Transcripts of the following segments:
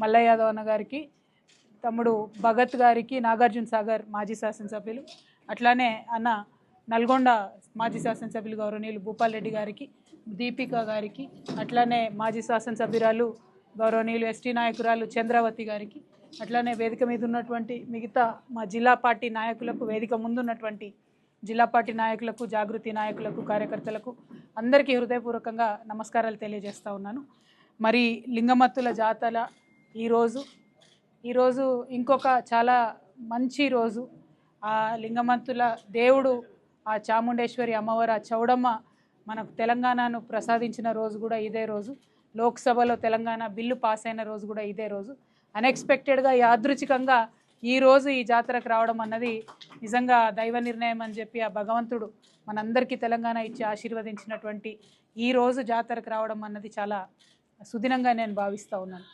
మల్లయ్య యాదవ్ అన్న గారికి, తమ్ముడు భగత్ గారికి, నాగార్జున సాగర్ మాజీ శాసనసభ్యులు, అట్లానే అన్న నల్గొండ మాజీ శాసనసభ్యులు గౌరవనీయులు భూపాల్ రెడ్డి గారికి, దీపిక గారికి, అట్లానే మాజీ శాసనసభ్యురాలు గౌరవనీయులు ఎస్టీ నాయకురాలు చంద్రావతి గారికి, అట్లానే వేదిక మీద ఉన్నటువంటి మిగతా మా జిల్లా పార్టీ నాయకులకు, వేదిక ముందున్నటువంటి జిల్లా పార్టీ నాయకులకు, జాగృతి నాయకులకు, కార్యకర్తలకు అందరికీ హృదయపూర్వకంగా నమస్కారాలు తెలియజేస్తూ ఉన్నాను. మరి లింగమత్తుల జాతర ఈరోజు ఇంకొక చాలా మంచి రోజు. ఆ లింగమత్తుల దేవుడు, ఆ చాముండేశ్వరి అమ్మవారు, ఆ చౌడమ్మ మనకు తెలంగాణను ప్రసాదించిన రోజు కూడా ఇదే రోజు. లోక్సభలో తెలంగాణ బిల్లు పాస్ అయిన రోజు కూడా ఇదే రోజు. అన్ఎక్స్పెక్టెడ్గా, యాదృచ్ఛికంగా ఈరోజు ఈ జాతరకు రావడం అన్నది నిజంగా దైవ నిర్ణయం అని చెప్పి ఆ భగవంతుడు మనందరికీ తెలంగాణ ఇచ్చి ఆశీర్వదించినటువంటి ఈరోజు జాతరకు రావడం అన్నది చాలా సుదినంగా నేను భావిస్తూ ఉన్నాను.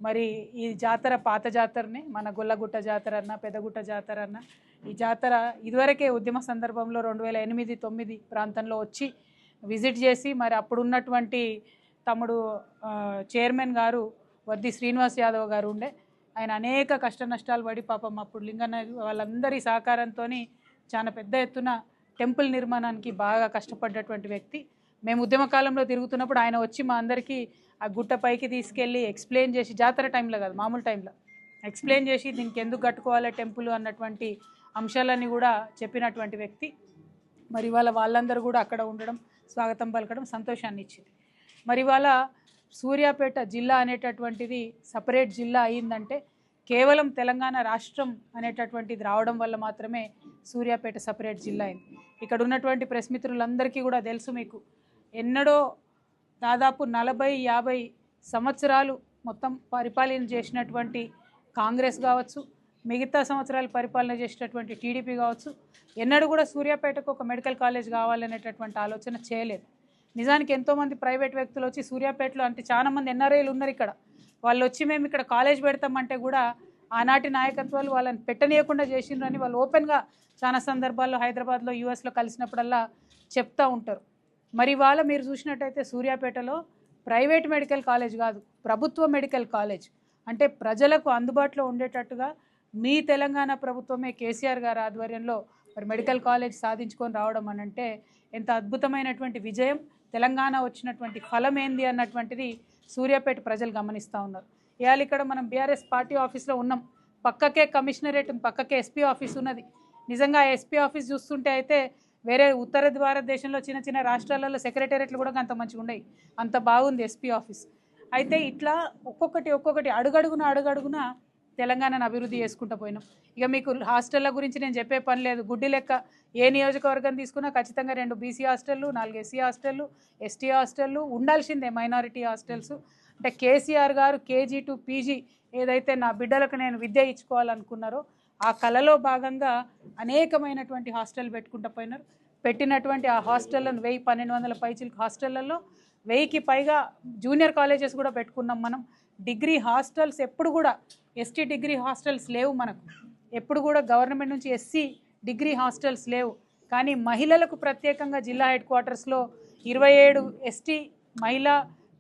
మరి ఈ జాతర పాత జాతరనే, మన గొల్లగుట్ట జాతర అన్న, పెద్దగుట్ట జాతర అన్న, ఈ జాతర ఇదివరకే ఉద్యమ సందర్భంలో 2008-9 ప్రాంతంలో వచ్చి విజిట్ చేసి, మరి అప్పుడున్నటువంటి తమ్ముడు చైర్మన్ గారు వద్ది శ్రీనివాస్ యాదవ్ గారు ఉండే, ఆయన అనేక కష్ట నష్టాలు పడి పాపం అప్పుడు లింగన్న వాళ్ళందరి సహకారంతో చాలా పెద్ద ఎత్తున టెంపుల్ నిర్మాణానికి బాగా కష్టపడ్డటువంటి వ్యక్తి. మేము ఉద్యమ కాలంలో తిరుగుతున్నప్పుడు ఆయన వచ్చి మా అందరికీ ఆ గుట్ట పైకి తీసుకెళ్ళి ఎక్స్ప్లెయిన్ చేసి, జాతర టైంలో కాదు మామూలు టైంలో ఎక్స్ప్లెయిన్ చేసి దీనికి ఎందుకు కట్టుకోవాలి టెంపుల్ అన్నటువంటి అంశాలన్నీ కూడా చెప్పినటువంటి వ్యక్తి. మరి ఇవాళ వాళ్ళందరూ కూడా అక్కడ ఉండడం, స్వాగతం పలకడం సంతోషాన్ని ఇచ్చింది. మరి ఇవాళ సూర్యాపేట జిల్లా అనేటటువంటిది సపరేట్ జిల్లా అయిందంటే కేవలం తెలంగాణ రాష్ట్రం అనేటటువంటిది రావడం వల్ల మాత్రమే సూర్యాపేట సపరేట్ జిల్లా అయింది. ఇక్కడ ఉన్నటువంటి ప్రెస్ మిత్రులందరికీ కూడా తెలుసు, మీకు ఎన్నడో దాదాపు 40-50 సంవత్సరాలు మొత్తం పరిపాలన చేసినటువంటి కాంగ్రెస్ కావచ్చు, మిగతా సంవత్సరాలు పరిపాలన చేసినటువంటి టీడీపీ కావచ్చు, ఎన్నడూ కూడా సూర్యాపేటకు ఒక మెడికల్ కాలేజ్ కావాలనేటటువంటి ఆలోచన చేయలేదు. నిజానికి ఎంతోమంది ప్రైవేట్ వ్యక్తులు వచ్చి సూర్యాపేటలో, అంటే చాలామంది ఎన్ఆర్ఐలు ఉన్నారు ఇక్కడ, వాళ్ళు వచ్చి మేము ఇక్కడ కాలేజ్ పెడతామంటే కూడా ఆనాటి నాయకత్వాలు వాళ్ళని పెట్టనీయకుండా చేసిండ్రని వాళ్ళు ఓపెన్గా చాలా సందర్భాల్లో హైదరాబాద్లో, యూఎస్లో కలిసినప్పుడల్లా చెప్తూ ఉంటారు. మరి వాళ్ళ మీరు చూసినట్టయితే సూర్యాపేటలో ప్రైవేట్ మెడికల్ కాలేజ్ కాదు, ప్రభుత్వ మెడికల్ కాలేజ్, అంటే ప్రజలకు అందుబాటులో ఉండేటట్టుగా మీ తెలంగాణ ప్రభుత్వమే కేసీఆర్ గారి ఆధ్వర్యంలో మరి మెడికల్ కాలేజ్ సాధించుకొని రావడం అని అంటే ఎంత అద్భుతమైనటువంటి విజయం, తెలంగాణ వచ్చినటువంటి ఫలం ఏంది అన్నటువంటిది సూర్యాపేట ప్రజలు గమనిస్తూ ఉన్నారు. ఇవాళ ఇక్కడ మనం బీఆర్ఎస్ పార్టీ ఆఫీస్లో ఉన్నాం, పక్కకే కమిషనరేట్, పక్కకే ఎస్పీ ఆఫీస్ ఉన్నది. నిజంగా ఎస్పీ ఆఫీస్ చూస్తుంటే అయితే వేరే ఉత్తర భారతదేశంలో చిన్న చిన్న రాష్ట్రాలలో సెక్రటేరియట్లు కూడా అంత మంచిగా ఉన్నాయి, అంత బాగుంది ఎస్పీ ఆఫీస్. అయితే ఇట్లా ఒక్కొక్కటి అడుగడుగున తెలంగాణను అభివృద్ధి చేసుకుంటూ పోయినాం. ఇక మీకు హాస్టళ్ళ గురించి నేను చెప్పే పని లేదు, గుడ్డి లెక్క. ఏ నియోజకవర్గం తీసుకున్నా ఖచ్చితంగా 2 బీసీ హాస్టళ్ళు, 4 ఎస్సీ హాస్టళ్ళు, ఎస్టీ హాస్టళ్ళు ఉండాల్సిందే, మైనారిటీ హాస్టల్స్. అంటే కేసీఆర్ గారు కేజీ టు పీజీ ఏదైతే నా బిడ్డలకు నేను విద్య ఇచ్చుకోవాలనుకున్నారో ఆ కళలో భాగంగా అనేకమైనటువంటి హాస్టల్ పెట్టుకుంటూ పోయినారు. పెట్టినటువంటి ఆ హాస్టళ్లను 1000-1200 పైచిలకు హాస్టళ్లలో 1000కి పైగా జూనియర్ కాలేజెస్ కూడా పెట్టుకున్నాం మనం. డిగ్రీ హాస్టల్స్ ఎప్పుడు కూడా ఎస్టీ డిగ్రీ హాస్టల్స్ లేవు మనకు, ఎప్పుడు కూడా గవర్నమెంట్ నుంచి ఎస్సీ డిగ్రీ హాస్టల్స్ లేవు. కానీ మహిళలకు ప్రత్యేకంగా జిల్లా హెడ్ క్వార్టర్స్లో 27 ఎస్టీ మహిళా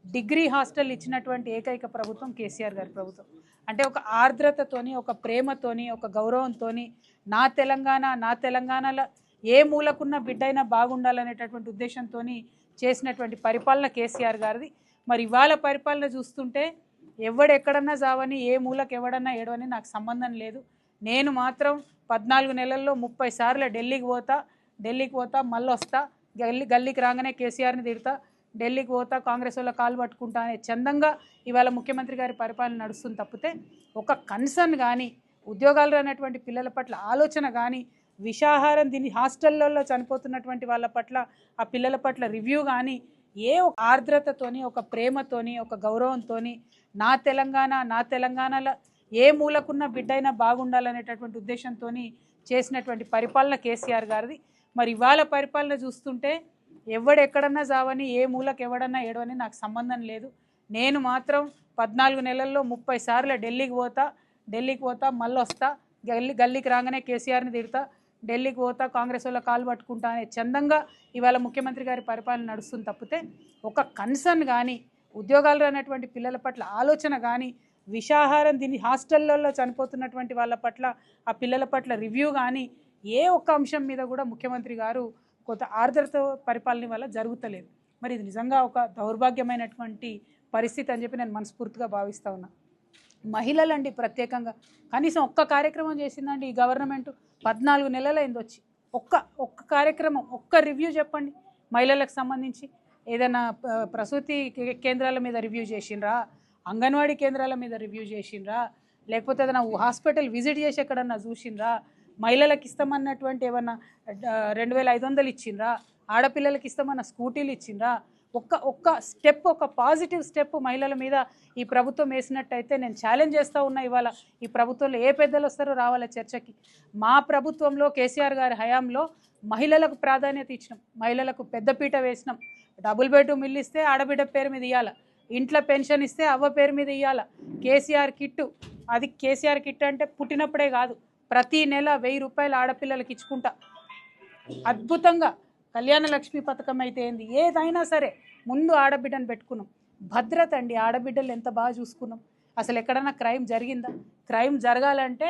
డిగ్రీ హాస్టల్ ఇచ్చినటువంటి ఏకైక ప్రభుత్వం కేసీఆర్ గారి ప్రభుత్వం. అంటే ఒక ఆర్ద్రతతోని, ఒక ప్రేమతోని, ఒక గౌరవంతోని నా తెలంగాణలో ఏ మూలకున్న బిడ్డైనా బాగుండాలనేటటువంటి ఉద్దేశంతో చేసినటువంటి పరిపాలన కేసీఆర్ గారిది. మరి ఇవాళ పరిపాలన చూస్తుంటే ఎవడెక్కడన్నా జావని, ఏ మూలకు ఎవడన్నా ఏడవని నాకు సంబంధం లేదు. నేను మాత్రం 14 నెలల్లో 30 సార్లు ఢిల్లీకి పోతా మళ్ళీ వస్తా, గల్లీకి రాగానే కేసీఆర్ని తిడతా, ఢిల్లీకి పోతా కాంగ్రెస్ వాళ్ళ కాలు పట్టుకుంటా అనే చందంగా ఇవాళ ముఖ్యమంత్రి గారి పరిపాలన నడుస్తుంది తప్పితే ఒక కన్సర్న్ కానీ, ఉద్యోగాలు రానటువంటి పిల్లల పట్ల ఆలోచన కానీ, విషాహారం దీని హాస్టళ్లలో చనిపోతున్నటువంటి వాళ్ళ పట్ల, ఆ పిల్లల పట్ల రివ్యూ కానీ, ఏ ఒక ఆర్ద్రతతోని, ఒక ప్రేమతోని, ఒక గౌరవంతోని నా తెలంగాణలో ఏ మూలకున్న బిడ్డైనా బాగుండాలనేటటువంటి ఉద్దేశంతో చేసినటువంటి పరిపాలన కేసీఆర్ గారిది. మరి ఇవాళ పరిపాలన చూస్తుంటే ఎవడెక్కడన్నా జావని, ఏ మూలకు ఎవడన్నా ఏడవని నాకు సంబంధం లేదు. నేను మాత్రం 14 నెలల్లో 30 సార్లు ఢిల్లీకి పోతా మళ్ళీ వస్తా, గల్లీకి రాగానే కేసీఆర్ని తిడతా, ఢిల్లీకి పోతా కాంగ్రెస్ వాళ్ళ కాలు పట్టుకుంటా అనే చందంగా ఇవాళ ముఖ్యమంత్రి గారి పరిపాలన నడుస్తుంది తప్పితే ఒక కన్సర్న్ కానీ, ఉద్యోగాలు రానటువంటి పిల్లల పట్ల ఆలోచన కానీ, విషాహారం దీని హాస్టళ్లలో చనిపోతున్నటువంటి వాళ్ళ పట్ల ఆ పిల్లల పట్ల రివ్యూ కానీ ఏ ఒక్క అంశం మీద కూడా ముఖ్యమంత్రి గారు కొంత ఆర్ద్రత పరిపాలన వల్ల జరుగుతలేదు. మరి ఇది నిజంగా ఒక దౌర్భాగ్యమైనటువంటి పరిస్థితి అని చెప్పి నేను మనస్ఫూర్తిగా భావిస్తూ ఉన్నా. మహిళలండి ప్రత్యేకంగా కనీసం ఒక్క కార్యక్రమం చేసిందండి ఈ గవర్నమెంట్. 14 నెలలైంది వచ్చి. ఒక్క కార్యక్రమం, ఒక్క రివ్యూ చెప్పండి మహిళలకు సంబంధించి. ఏదైనా ప్రసూతి కేంద్రాల మీద రివ్యూ చేసిండ్రా, అంగన్వాడీ కేంద్రాల మీద రివ్యూ చేసిండ్రా, లేకపోతే ఏదైనా హాస్పిటల్ విజిట్ చేసి ఎక్కడన్నా చూసిండ్రా, మహిళలకు ఇస్తామన్నటువంటి ఏమన్నా 2500 ఇచ్చిండ్రా, ఆడపిల్లలకి ఇస్తామన్న స్కూటీలు ఇచ్చిండ్రా? ఒక్క స్టెప్, ఒక పాజిటివ్ స్టెప్ మహిళల మీద ఈ ప్రభుత్వం వేసినట్టయితే నేను ఛాలెంజ్ చేస్తూ ఉన్నా. ఇవాళ ఈ ప్రభుత్వంలో ఏ పెద్దలు వస్తారో రావాల చర్చకి. మా ప్రభుత్వంలో కేసీఆర్ గారి హయాంలో మహిళలకు ప్రాధాన్యత ఇచ్చినాం, మహిళలకు పెద్దపీట వేసినాం. డబుల్ బెడ్రూమ్ ఇల్లు ఇస్తే ఆడబిడ్డ పేరు మీద ఇవ్వాల, ఇంట్లో పెన్షన్ ఇస్తే అవ్వ పేరు మీద ఇవ్వాల. కేసీఆర్ కిట్టు, అది కేసీఆర్ కిట్ అంటే పుట్టినప్పుడే కాదు, ప్రతి నెల 1000 రూపాయలు ఆడపిల్లలకి ఇచ్చుకుంటా. అద్భుతంగా కళ్యాణ లక్ష్మి పథకం అయితే ఏంది, ఏదైనా సరే ముందు ఆడబిడ్డను పెట్టుకున్నాం. భద్రత అండి, ఆడబిడ్డలు ఎంత బాగా చూసుకున్నాం. అసలు ఎక్కడన్నా క్రైమ్ జరిగిందా? క్రైమ్ జరగాలంటే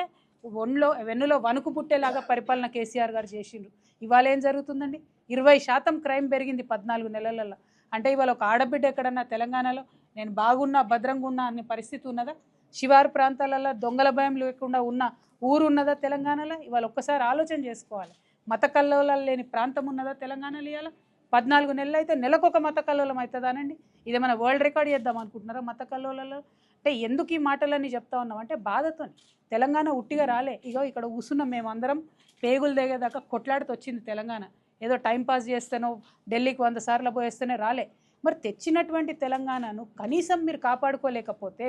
వెన్నులో వణుకు పుట్టేలాగా పరిపాలన కేసీఆర్ గారు చేసిండ్రు. ఇవాళ ఏం జరుగుతుందండి? 20% క్రైమ్ పెరిగింది 14 నెలలలో. అంటే ఇవాళ ఒక ఆడబిడ్డ ఎక్కడన్నా తెలంగాణలో నేను బాగున్నా భద్రంగా ఉన్నా అనే పరిస్థితి ఉన్నదా? శివారు ప్రాంతాలలో దొంగల భయం లేకుండా ఉన్న ఊరు ఉన్నదా తెలంగాణలో? ఇవాళ ఒక్కసారి ఆలోచన చేసుకోవాలి. మత కల్లోలాలు లేని ప్రాంతం ఉన్నదా తెలంగాణలో? ఇవాళ 14 నెలలు అయితే నెలకొక మత కల్లోలం అవుతుందానండి? ఇదేమైనా వరల్డ్ రికార్డ్ చేద్దాం అనుకుంటున్నారా మత కల్లోలలో? అంటే ఎందుకు ఈ మాటలన్నీ చెప్తా ఉన్నాం అంటే బాధతో. తెలంగాణ ఉట్టిగా రాలే. ఇగో ఇక్కడ కూర్చున్నాం మేమందరం, పేగులు దిగేదాకా కొట్లాడుతూ వచ్చింది తెలంగాణ. ఏదో టైంపాస్ చేస్తేనో ఢిల్లీకి 100 సార్లు పోయేస్తేనే రాలే. మరి తెచ్చినటువంటి తెలంగాణను కనీసం మీరు కాపాడుకోలేకపోతే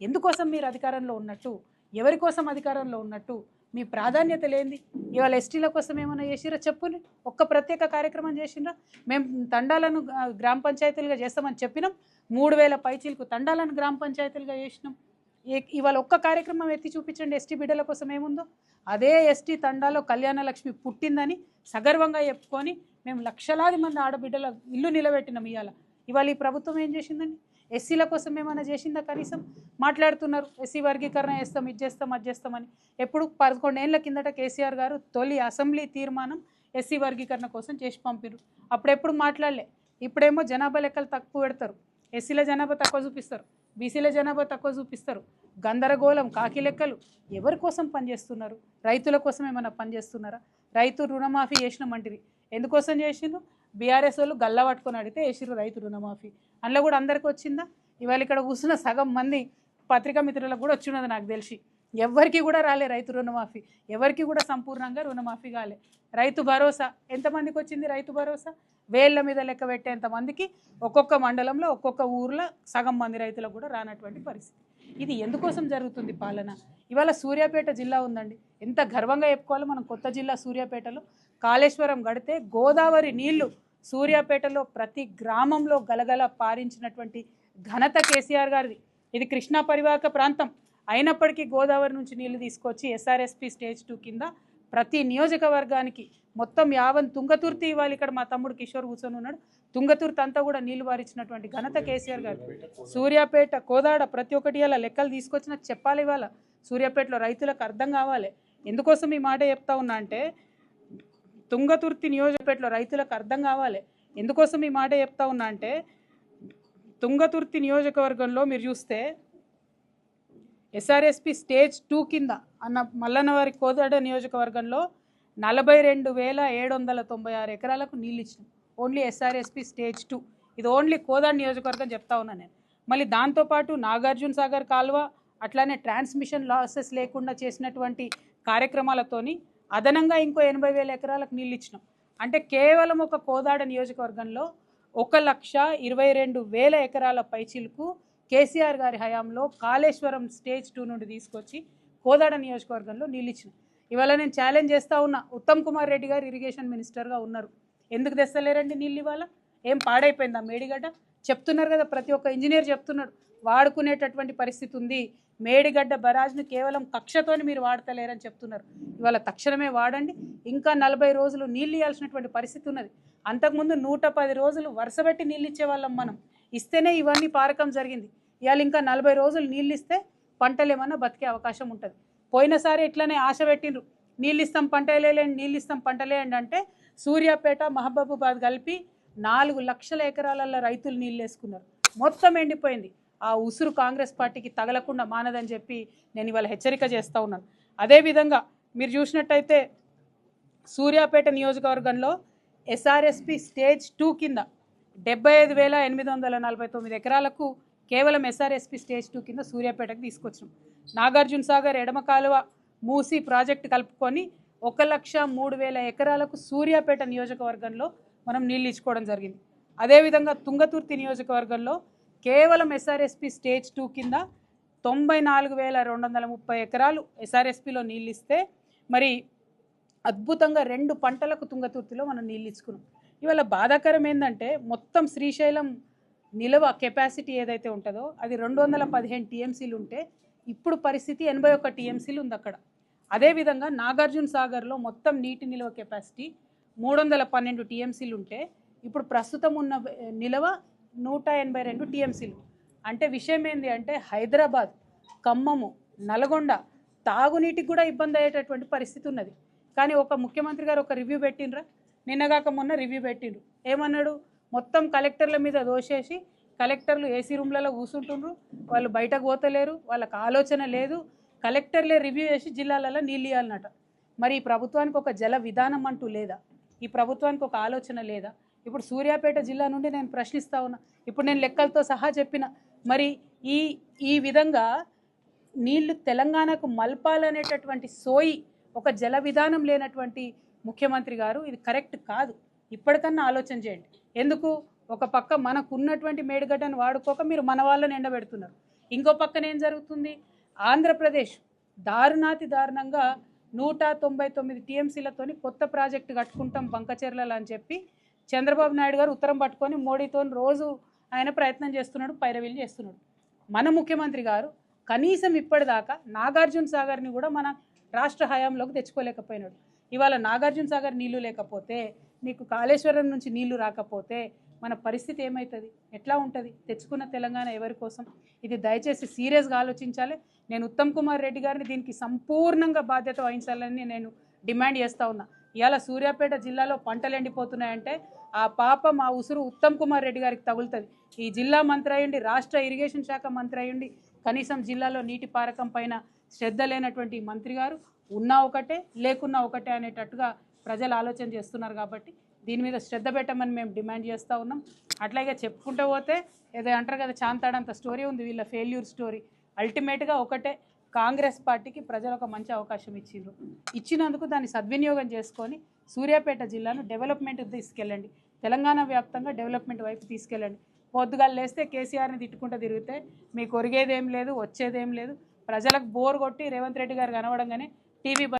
ఎందుకోసం మీరు అధికారంలో ఉన్నట్టు? ఎవరి కోసం అధికారంలో ఉన్నట్టు? మీ ప్రాధాన్యత లేనిది. ఇవాళ ఎస్టీల కోసం ఏమైనా చేసిరా చెప్పుని? ఒక్క ప్రత్యేక కార్యక్రమం చేసిండ్రా? మేము తండాలను గ్రామ పంచాయతీలుగా చేస్తామని చెప్పినాం. 3000 పైచీలకు తండాలను గ్రామ పంచాయతీలుగా చేసినాం. ఇవాళ ఒక్క కార్యక్రమం ఎత్తి చూపించండి ఎస్టీ బిడ్డల కోసం ఏముందో. అదే ఎస్టీ తండాలో కళ్యాణ లక్ష్మి పుట్టిందని సగర్వంగా చెప్పుకొని మేము లక్షలాది మంది ఆడబిడ్డల ఇల్లు నిలబెట్టినాం. ఇవాళ ఈ ప్రభుత్వం ఏం చేసిందండి? ఎస్సీల కోసం ఏమైనా చేసిందా? కనీసం మాట్లాడుతున్నారు ఎస్సీ వర్గీకరణ చేస్తాం, ఇది చేస్తాం, అది చేస్తామని. ఎప్పుడు 11 ఏళ్ల కిందట కేసీఆర్ గారు తొలి అసెంబ్లీ తీర్మానం ఎస్సీ వర్గీకరణ కోసం చేసి పంపిరు. అప్పుడెప్పుడు మాట్లాడలే. ఇప్పుడేమో జనాభా లెక్కలు తక్కువ పెడతారు, ఎస్సీల జనాభా తక్కువ చూపిస్తారు, బీసీల జనాభా తక్కువ చూపిస్తారు. గందరగోళం, కాకి లెక్కలు. ఎవరి కోసం పనిచేస్తున్నారు? రైతుల కోసం ఏమైనా పనిచేస్తున్నారా? రైతు రుణమాఫీ చేసినామంటివి, ఎందుకోసం చేసిండ్రు? బీఆర్ఎస్ వాళ్ళు గల్లా పట్టుకొని అడిగితే వేసిర్రు రైతు రుణమాఫీ. అందులో కూడా అందరికీ వచ్చిందా? ఇవాళ ఇక్కడ కూర్చున్న సగం మంది పత్రికా మిత్రులకు కూడా వచ్చినది నాకు తెలిసి. ఎవరికి కూడా రాలే రైతు రుణమాఫీ, ఎవరికి కూడా సంపూర్ణంగా రుణమాఫీ కాలే. రైతు భరోసా ఎంతమందికి వచ్చింది? రైతు భరోసా వేళ్ల మీద లెక్క పెట్టేంతమందికి ఒక్కొక్క మండలంలో ఒక్కొక్క ఊర్లో సగం మంది రైతులకు కూడా రానటువంటి పరిస్థితి. ఇది ఎందుకోసం జరుగుతుంది పాలన? ఇవాళ సూర్యాపేట జిల్లా ఉందండి, ఎంత గర్వంగా చెప్పుకోవాలి మనం. కొత్త జిల్లా సూర్యాపేటలో కాళేశ్వరం గడితే గోదావరి నీళ్లు సూర్యాపేటలో ప్రతి గ్రామంలో గలగల పారించినటువంటి ఘనత కేసీఆర్ గారిది. ఇది కృష్ణా పరివాహక ప్రాంతం అయినప్పటికీ గోదావరి నుంచి నీళ్లు తీసుకొచ్చి ఎస్ఆర్ఎస్పి స్టేజ్ 2 కింద ప్రతి నియోజకవర్గానికి మొత్తం యావన్ తుంగతుర్తి. ఇవాళ ఇక్కడ మా తమ్ముడు కిషోర్ కూర్చొని ఉన్నాడు, తుంగతుర్తి అంతా కూడా నీళ్లు వారించినటువంటి ఘనత కేసీఆర్ గారు. సూర్యాపేట, కోదాడ ప్రతి ఒక్కటి ఇలా లెక్కలు తీసుకొచ్చిన చెప్పాలి. ఇవాళ సూర్యాపేటలో రైతులకు అర్థం కావాలి. ఎందుకోసం ఈ మాట చెప్తా ఉన్నా అంటే తుంగతుర్తి నియోజకవర్గంలో రైతులకు అర్థం కావాలి. ఎందుకోసం ఈ మాట చెప్తా ఉన్నా అంటే తుంగతుర్తి నియోజకవర్గంలో మీరు చూస్తే ఎస్ఆర్ఎస్పి స్టేజ్ 2 కింద అన్న మల్లన్నవారి కోదాడ నియోజకవర్గంలో 42,796 ఎకరాలకు నీళ్ళు ఇచ్చినాం. Only SRSP stage 2. ఇది ఓన్లీ కోదాడ నియోజకవర్గం చెప్తా ఉన్నాను నేను. మళ్ళీ దాంతోపాటు నాగార్జున సాగర్ కాలువ అట్లానే ట్రాన్స్మిషన్ లాసెస్ లేకుండా చేసినటువంటి కార్యక్రమాలతోని అదనంగా ఇంకో 80,000 ఎకరాలకు నీళ్ళు ఇచ్చినాం. అంటే కేవలం ఒక కోదాడ నియోజకవర్గంలో 1,22,000 ఎకరాల పైచిలకు కేసీఆర్ గారి హయాంలో కాళేశ్వరం స్టేజ్ 2 నుండి తీసుకొచ్చి కోదాడ నియోజకవర్గంలో నీళ్ళు ఇచ్చినాం. ఇవాళ నేను ఛాలెంజ్ చేస్తూ ఉన్నా, ఉత్తమ్ కుమార్ రెడ్డి గారు ఇరిగేషన్ మినిస్టర్గా ఉన్నారు, ఎందుకు తెస్తలేరండి నీళ్ళు? ఇవాళ ఏం పాడైపోయిందా మేడిగడ్డ? చెప్తున్నారు కదా, ప్రతి ఒక్క ఇంజనీర్ చెప్తున్నాడు వాడుకునేటటువంటి పరిస్థితి ఉంది. మేడిగడ్డ బరాజ్ను కేవలం కక్షతోని మీరు వాడతలేరని చెప్తున్నారు. ఇవాళ తక్షణమే వాడండి. ఇంకా 40 రోజులు నీళ్ళు ఇవ్వాల్సినటువంటి పరిస్థితి ఉన్నది. అంతకుముందు 110 రోజులు వరుసపెట్టి నీళ్ళు ఇచ్చేవాళ్ళం మనం, ఇస్తేనే ఇవన్నీ పారకం జరిగింది. ఇవాళ ఇంకా 40 రోజులు నీళ్ళు ఇస్తే పంటలు ఏమన్నా బతికే అవకాశం ఉంటుంది. పోయినసారి ఇట్లనే ఆశ పెట్టిండ్రు, నీళ్ళు ఇస్తాం పంటలేండి, నీళ్ళు ఇస్తాం పంటలేండి అంటే సూర్యాపేట మహబూబాబాద్ కలిపి 4 లక్షల ఎకరాలలో రైతులు నీళ్ళు వేసుకున్నారు, మొత్తం ఎండిపోయింది. ఆ ఉసురు కాంగ్రెస్ పార్టీకి తగలకుండా మానదని చెప్పి నేను ఇవాళ హెచ్చరిక చేస్తూ ఉన్నాను. అదేవిధంగా మీరు చూసినట్టయితే సూర్యాపేట నియోజకవర్గంలో ఎస్ఆర్ఎస్పి స్టేజ్ 2 కింద 75,849 ఎకరాలకు కేవలం ఎస్ఆర్ఎస్పి స్టేజ్ 2 కింద సూర్యాపేటకు తీసుకొచ్చినాం. నాగార్జున సాగర్ ఎడమ కాలువ మూసి ప్రాజెక్టు కలుపుకొని 1,03,000 ఎకరాలకు సూర్యాపేట నియోజకవర్గంలో మనం నీళ్ళు ఇచ్చుకోవడం జరిగింది. అదేవిధంగా తుంగతుర్తి నియోజకవర్గంలో కేవలం ఎస్ఆర్ఎస్పి స్టేజ్ 2 కింద 94,230 ఎకరాలు ఎస్ఆర్ఎస్పిలో నీళ్ళు ఇస్తే మరి అద్భుతంగా 2 పంటలకు తుంగతుర్తిలో మనం నీళ్ళు ఇచ్చుకున్నాం. ఇవాళ బాధాకరం ఏంటంటే మొత్తం శ్రీశైలం నిల్వ కెపాసిటీ ఏదైతే ఉంటుందో అది 215 టీఎంసీలు ఉంటే ఇప్పుడు పరిస్థితి 81 టీఎంసీలు ఉంది అక్కడ. అదేవిధంగా నాగార్జున సాగర్లో మొత్తం నీటి నిల్వ కెపాసిటీ 312 టీఎంసీలు ఉంటే ఇప్పుడు ప్రస్తుతం ఉన్న నిల్వ 182 టీఎంసీలు. అంటే విషయం ఏంటి అంటే హైదరాబాద్, ఖమ్మము, నల్గొండ తాగునీటికి కూడా ఇబ్బంది అయ్యేటటువంటి పరిస్థితి ఉన్నది. కానీ ఒక ముఖ్యమంత్రి గారు ఒక రివ్యూ పెట్టినరా, నిన్నగాక మొన్న రివ్యూ పెట్టిండ్రు. ఏమన్నాడు, మొత్తం కలెక్టర్ల మీద దోషేసి కలెక్టర్లు ఏసీ రూమ్లలో కూర్చుంటుండ్రు, వాళ్ళు బయటకు పోతలేరు, వాళ్ళకి ఆలోచన లేదు, కలెక్టర్లే రివ్యూ చేసి జిల్లాలలో నీళ్ళు ఇవ్వాలన్నట. మరి ఈ ప్రభుత్వానికి ఒక జల విధానం అంటూ లేదా? ఈ ప్రభుత్వానికి ఒక ఆలోచన లేదా? ఇప్పుడు సూర్యాపేట జిల్లా నుండి నేను ప్రశ్నిస్తా ఉన్నా, ఇప్పుడు నేను లెక్కలతో సహా చెప్పిన, మరి ఈ విధంగా నీళ్లు తెలంగాణకు మల్పాలనేటటువంటి సోయి ఒక జల విధానం లేనటువంటి ముఖ్యమంత్రి గారు, ఇది కరెక్ట్ కాదు. ఇప్పటికన్నా ఆలోచన చేయండి. ఎందుకు ఒక పక్క మనకున్నటువంటి మేడిగడ్డను వాడుకోక మీరు మన వాళ్ళని ఎండబెడుతున్నారు, ఇంకో పక్కన ఏం జరుగుతుంది, ఆంధ్రప్రదేశ్ దారుణాతి దారుణంగా 199 టీఎంసీలతోని కొత్త ప్రాజెక్టు కట్టుకుంటాం బంకచెర్లలో అని చెప్పి చంద్రబాబు నాయుడు గారు ఉత్తరం పట్టుకొని మోడీతో రోజు ఆయన ప్రయత్నం చేస్తున్నాడు, పైరవీలు చేస్తున్నాడు. మన ముఖ్యమంత్రి గారు కనీసం ఇప్పటిదాకా నాగార్జున సాగర్ని కూడా మన రాష్ట్ర హయాంలోకి తెచ్చుకోలేకపోయినాడు. ఇవాళ నాగార్జున సాగర్ నీళ్లు లేకపోతే, నీకు కాళేశ్వరం నుంచి నీళ్లు రాకపోతే మన పరిస్థితి ఏమవుతుంది, ఎట్లా ఉంటుంది? తెచ్చుకున్న తెలంగాణ ఎవరి కోసం? ఇది దయచేసి సీరియస్గా ఆలోచించాలి. నేను ఉత్తమ్ కుమార్ రెడ్డి గారిని దీనికి సంపూర్ణంగా బాధ్యత వహించాలని నేను డిమాండ్ చేస్తూ ఉన్నా. ఇవాళ సూర్యాపేట జిల్లాలో పంటలు ఎండిపోతున్నాయంటే ఆ పాపం ఆ ఉసురు ఉత్తమ్ కుమార్ రెడ్డి గారికి తగులుతుంది. ఈ జిల్లా మంత్రి అయ్యుండి, రాష్ట్ర ఇరిగేషన్ శాఖ మంత్రి అయ్యుండి కనీసం జిల్లాలో నీటి పారకం పైన శ్రద్ధ లేనటువంటి మంత్రి గారు ఉన్నా ఒకటే లేకున్నా ఒకటే అనేటట్టుగా ప్రజలు ఆలోచన చేస్తున్నారు. కాబట్టి దీని మీద శ్రద్ధ పెట్టమని మేము డిమాండ్ చేస్తూ ఉన్నాం. అట్లాగే చెప్పుకుంటూ పోతే ఏదో అంటారు కదా, చాంతాడంత స్టోరీ ఉంది వీళ్ళ ఫెయిల్యూర్ స్టోరీ. అల్టిమేట్గా ఒకటే, కాంగ్రెస్ పార్టీకి ప్రజలు ఒక మంచి అవకాశం ఇచ్చినందుకు దాన్ని సద్వినియోగం చేసుకొని సూర్యాపేట జిల్లాను డెవలప్మెంట్ తీసుకెళ్ళండి, తెలంగాణ వ్యాప్తంగా డెవలప్మెంట్ వైపు తీసుకెళ్ళండి. పొద్దుగాలు లేస్తే కేసీఆర్ని తిట్టుకుంటూ తిరిగితే మీకు ఒరిగేదేం లేదు, వచ్చేదేం లేదు. ప్రజలకు బోర్ కొట్టి రేవంత్ రెడ్డి గారు కనవడంగానే టీవీ